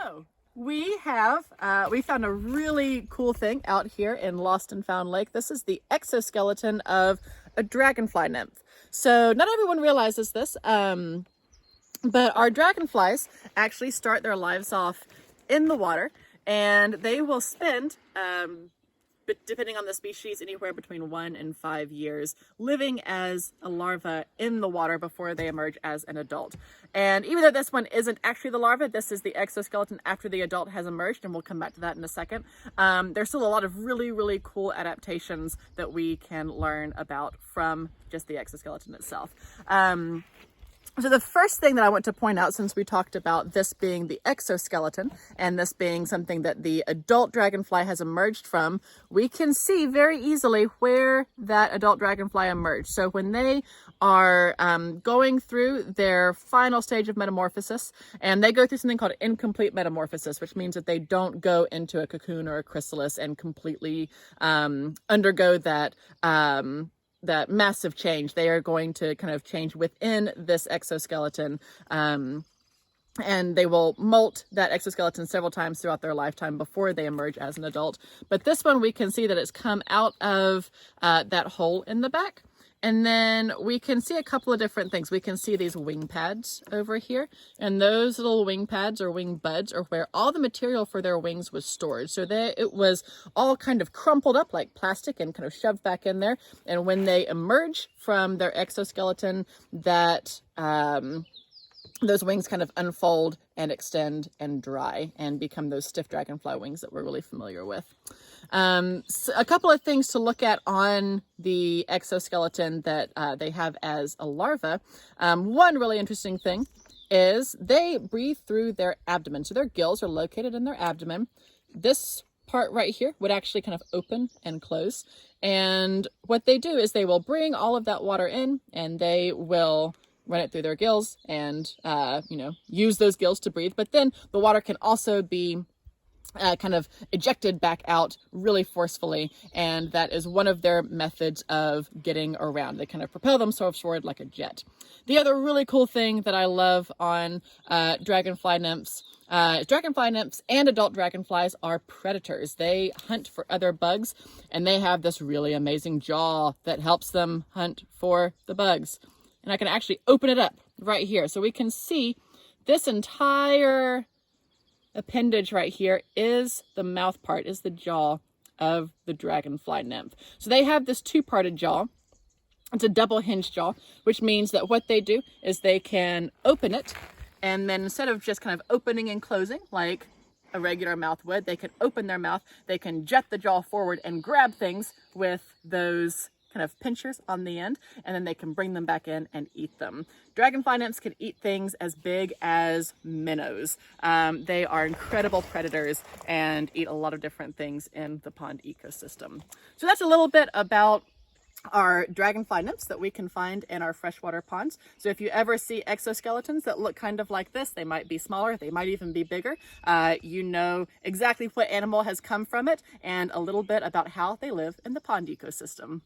So we found a really cool thing out here in Lost and Found Lake. This is the exoskeleton of a dragonfly nymph. So not everyone realizes this, but our dragonflies actually start their lives off in the water, and they will spend, but depending on the species, anywhere between 1 and 5 years living as a larva in the water before they emerge as an adult. And even though this one isn't actually the larva, this is the exoskeleton after the adult has emerged, and we'll come back to that in a second. There's still a lot of really, really cool adaptations that we can learn about from just the exoskeleton itself. So the first thing that I want to point out, since we talked about this being the exoskeleton and this being something that the adult dragonfly has emerged from, we can see very easily where that adult dragonfly emerged. So when they are going through their final stage of metamorphosis, and they go through something called incomplete metamorphosis, which means that they don't go into a cocoon or a chrysalis and completely undergo that massive change. They are going to kind of change within this exoskeleton, and they will molt that exoskeleton several times throughout their lifetime before they emerge as an adult. But this one, we can see that it's come out of that hole in the back. And then we can see a couple of different things. We can see these wing pads over here, and those little wing pads or wing buds are where all the material for their wings was stored. So it was all kind of crumpled up like plastic and kind of shoved back in there. And when they emerge from their exoskeleton, that those wings kind of unfold and extend and dry and become those stiff dragonfly wings that we're really familiar with. So a couple of things to look at on the exoskeleton that they have as a larva. One really interesting thing is they breathe through their abdomen. So their gills are located in their abdomen. This part right here would actually kind of open and close. And what they do is they will bring all of that water in, and they will run it through their gills and, use those gills to breathe. But then the water can also be kind of ejected back out really forcefully, and that is one of their methods of getting around. They kind of propel themselves forward like a jet. The other really cool thing that I love on dragonfly nymphs and adult dragonflies are predators. They hunt for other bugs, and they have this really amazing jaw that helps them hunt for the bugs. And I can actually open it up right here. So we can see this entire appendage right here is the mouth part, is the jaw of the dragonfly nymph. So they have this two-parted jaw. It's a double hinge jaw, which means that what they do is they can open it, and then instead of just kind of opening and closing like a regular mouth would, they can open their mouth, they can jet the jaw forward and grab things with those kind of pinchers on the end, and then they can bring them back in and eat them. Dragonfly nymphs can eat things as big as minnows. They are incredible predators and eat a lot of different things in the pond ecosystem. So that's a little bit about our dragonfly nymphs that we can find in our freshwater ponds. So if you ever see exoskeletons that look kind of like this, they might be smaller, they might even be bigger. You know exactly what animal has come from it and a little bit about how they live in the pond ecosystem.